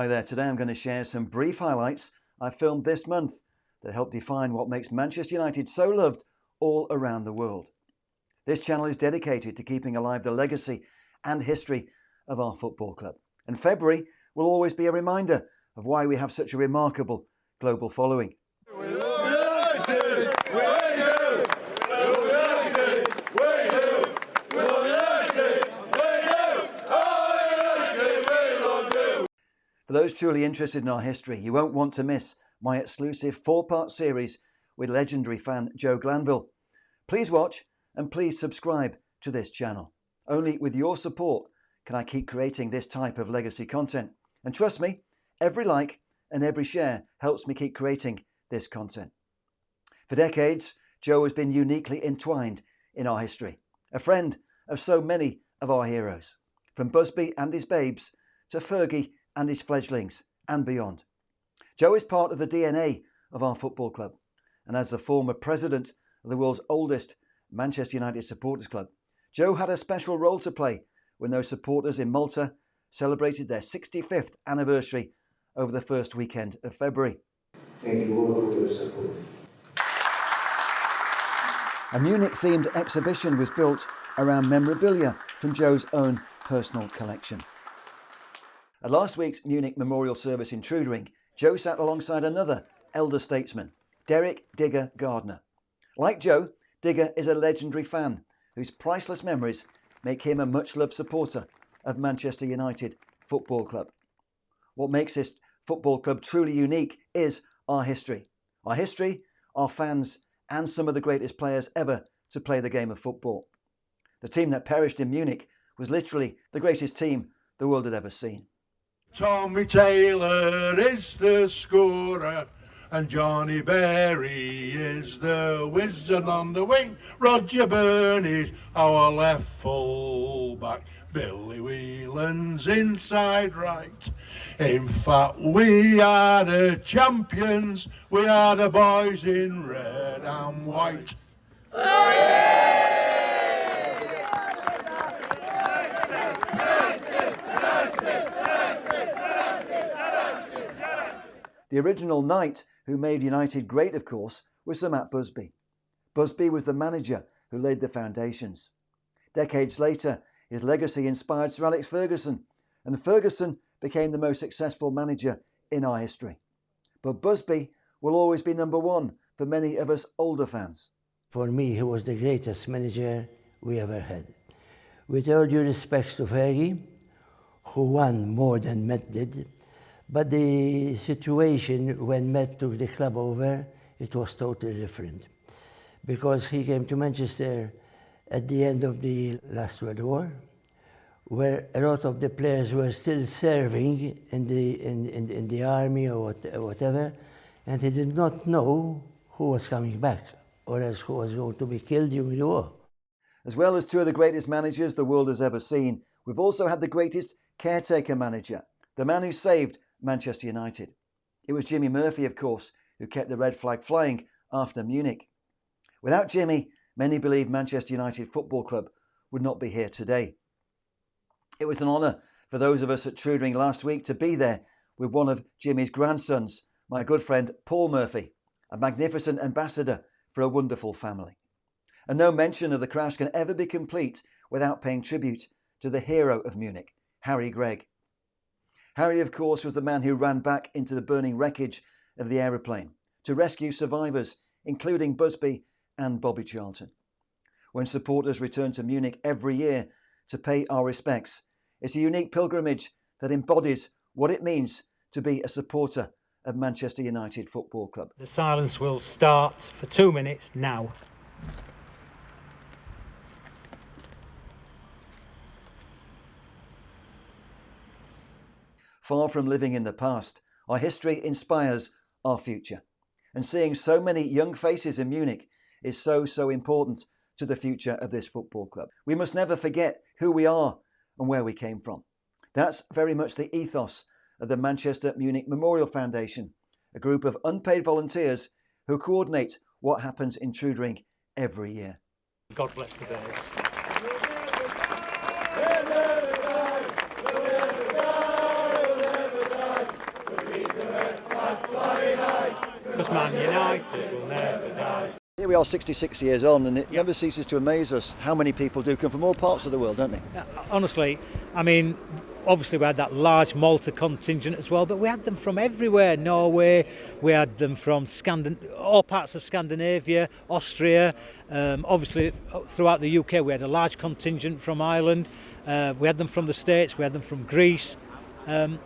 Hi there, today I'm going to share some brief highlights I filmed this month that help define what makes Manchester United so loved all around the world. This channel is dedicated to keeping alive the legacy and history of our football club. And February will always be a reminder of why we have such a remarkable global following. For those truly interested in our history, you won't want to miss my exclusive 4-part series with legendary fan Joe Glanville. Please watch and please subscribe to this channel. Only with your support can I keep creating this type of legacy content. And trust me, every like and every share helps me keep creating this content. For decades, Joe has been uniquely entwined in our history, a friend of so many of our heroes, from Busby and his babes to Fergie and his fledglings and beyond. Joe is part of the DNA of our football club, and as the former president of the world's oldest Manchester United supporters club, Joe had a special role to play when those supporters in Malta celebrated their 65th anniversary over the first weekend of February. Thank you all for your support. A Munich-themed exhibition was built around memorabilia from Joe's own personal collection. At last week's Munich memorial service in Trudering, Joe sat alongside another elder statesman, Derek Digger Gardner. Like Joe, Digger is a legendary fan whose priceless memories make him a much-loved supporter of Manchester United Football Club. What makes this football club truly unique is our history. Our fans, and some of the greatest players ever to play the game of football. The team that perished in Munich was literally the greatest team the world had ever seen. Tommy Taylor is the scorer, and Johnny Berry is the wizard on the wing. Roger Byrne is our left full back. Billy Whelan's inside right. In fact, we are the champions. We are the boys in red and white. The original knight who made United great, of course, was Sir Matt Busby. Busby was the manager who laid the foundations. Decades later, his legacy inspired Sir Alex Ferguson, and Ferguson became the most successful manager in our history. But Busby will always be number one for many of us older fans. For me, he was the greatest manager we ever had. With all due respects to Fergie, who won more than Matt did, but the situation when Matt took the club over, it was totally different. Because he came to Manchester at the end of the last World War, where a lot of the players were still serving in the army or whatever, and he did not know who was coming back, or else who was going to be killed during the war. As well as two of the greatest managers the world has ever seen, we've also had the greatest caretaker manager, the man who saved Manchester United. It was Jimmy Murphy, of course, who kept the red flag flying after Munich. Without Jimmy, many believe Manchester United Football Club would not be here today. It was an honour for those of us at Trudering last week to be there with one of Jimmy's grandsons, my good friend Paul Murphy, a magnificent ambassador for a wonderful family. And no mention of the crash can ever be complete without paying tribute to the hero of Munich, Harry Gregg. Harry, of course, was the man who ran back into the burning wreckage of the aeroplane to rescue survivors, including Busby and Bobby Charlton. When supporters return to Munich every year to pay our respects, it's a unique pilgrimage that embodies what it means to be a supporter of Manchester United Football Club. The silence will start for 2 minutes now. Far from living in the past, our history inspires our future. And seeing so many young faces in Munich is so important to the future of this football club. We must never forget who we are and where we came from. That's very much the ethos of the Manchester Munich Memorial Foundation, a group of unpaid volunteers who coordinate what happens in Trudering every year. God bless the Bears. 'cause Man United will never die. Here we are 66 years on, and it never ceases to amaze us how many people do come from all parts of the world, don't they? Honestly, I mean, obviously we had that large Malta contingent as well, but we had them from everywhere. Norway, we had them from all parts of Scandinavia, Austria, obviously throughout the UK we had a large contingent from Ireland, we had them from the States, we had them from Greece. They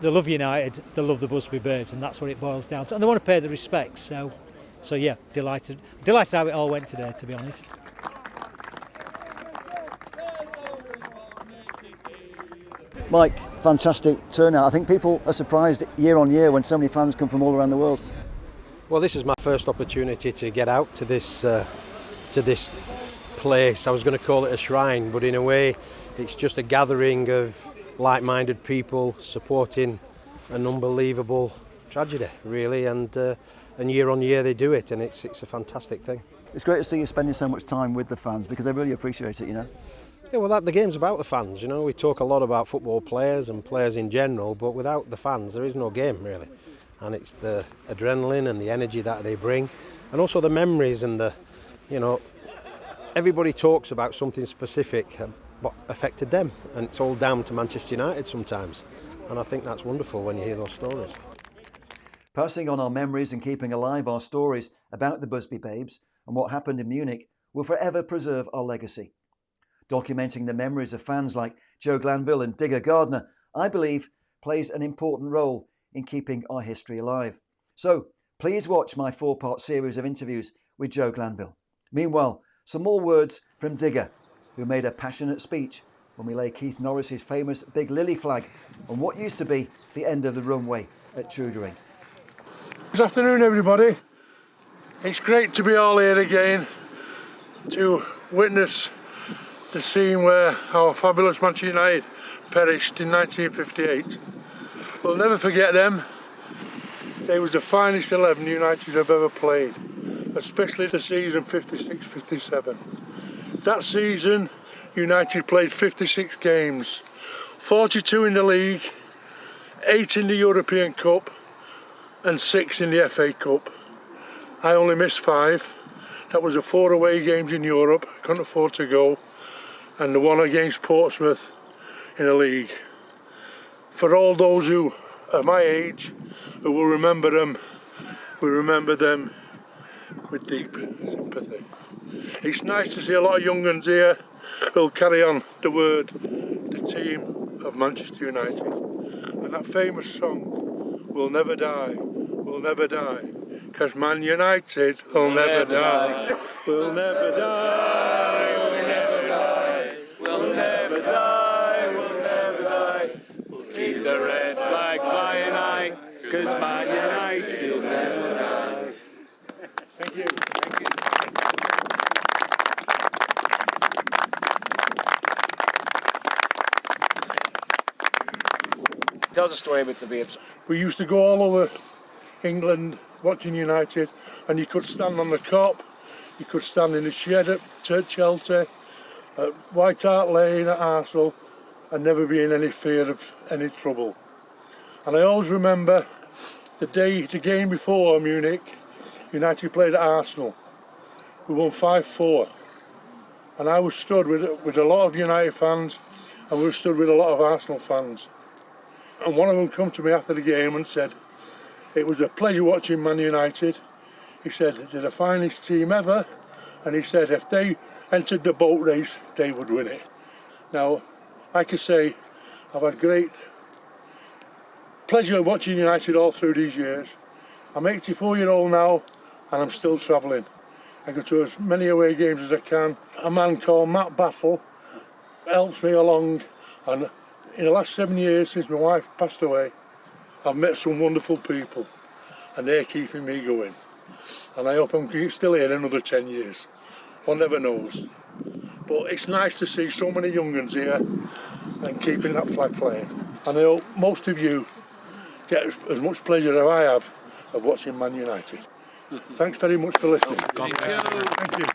love United, they love the Busby Babes, and that's what it boils down to, and they want to pay the respects. So yeah, delighted how it all went today, to be honest. Mike, fantastic turnout. I think people are surprised year on year when so many fans come from all around the world. Well, this is my first opportunity to get out to this place. I was going to call it a shrine, but in a way it's just a gathering of like-minded people supporting an unbelievable tragedy, really, and year on year they do it, and it's a fantastic thing. It's great to see you spending so much time with the fans because they really appreciate it, you know. Yeah, well, the game's about the fans, you know. We talk a lot about football players and players in general, but without the fans there is no game, really. And it's the adrenaline and the energy that they bring, and also the memories and everybody talks about something specific what affected them, and it's all down to Manchester United sometimes, and I think that's wonderful when you hear those stories. Passing on our memories and keeping alive our stories about the Busby Babes and what happened in Munich will forever preserve our legacy. Documenting the memories of fans like Joe Glanville and Digger Gardner, I believe, plays an important role in keeping our history alive. So please watch my 4-part series of interviews with Joe Glanville. Meanwhile, some more words from Digger, who made a passionate speech when we lay Keith Norris's famous Big Lily flag on what used to be the end of the runway at Trudering. Good afternoon, everybody. It's great to be all here again to witness the scene where our fabulous Manchester United perished in 1958. We'll never forget them. They was the finest 11 United have ever played, especially the season 56-57. That season, United played 56 games, 42 in the league, 8 in the European Cup, and 6 in the FA Cup. I only missed 5. That was the 4 away games in Europe, I couldn't afford to go, and the one against Portsmouth in the league. For all those who are my age, who will remember them, we remember them with deep sympathy. It's nice to see a lot of young ones here who'll carry on the word, the team of Manchester United. And that famous song, We'll Never Die, We'll Never Die, 'cause Man United will never die. We'll never die, we'll never die, we'll never die, we'll never die. We'll keep the red flag flying high, 'cause Man United will never die. Thank you. Thank you. Tell us a story about the Babes. We used to go all over England watching United, and you could stand on the Cop, you could stand in the shed at Chelsea, at White Hart Lane at Arsenal, and never be in any fear of any trouble. And I always remember the game before Munich, United played at Arsenal. We won 5-4, and I was stood with a lot of United fans, and we were stood with a lot of Arsenal fans. And one of them come to me after the game and said, it was a pleasure watching Man United. He said, they're the finest team ever. And he said, if they entered the boat race, they would win it. Now, like I say, I've had great pleasure watching United all through these years. I'm 84-year-old now, and I'm still travelling. I go to as many away games as I can. A man called Matt Battle helps me along, and in the last 7 years since my wife passed away, I've met some wonderful people, and they're keeping me going. And I hope I'm still here another 10 years. One never knows. But it's nice to see so many young ones here and keeping that flag flying. And I hope most of you get as much pleasure as I have of watching Man United. Thanks very much for listening. Thank you.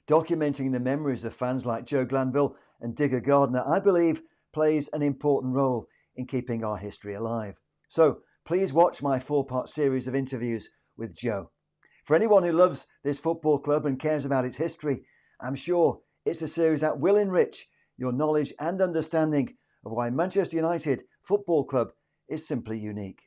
Documenting the memories of fans like Joe Glanville and Digger Gardner, I believe, plays an important role in keeping our history alive. So please watch my 4-part series of interviews with Joe. For anyone who loves this football club and cares about its history, I'm sure it's a series that will enrich your knowledge and understanding of why Manchester United Football Club is simply unique.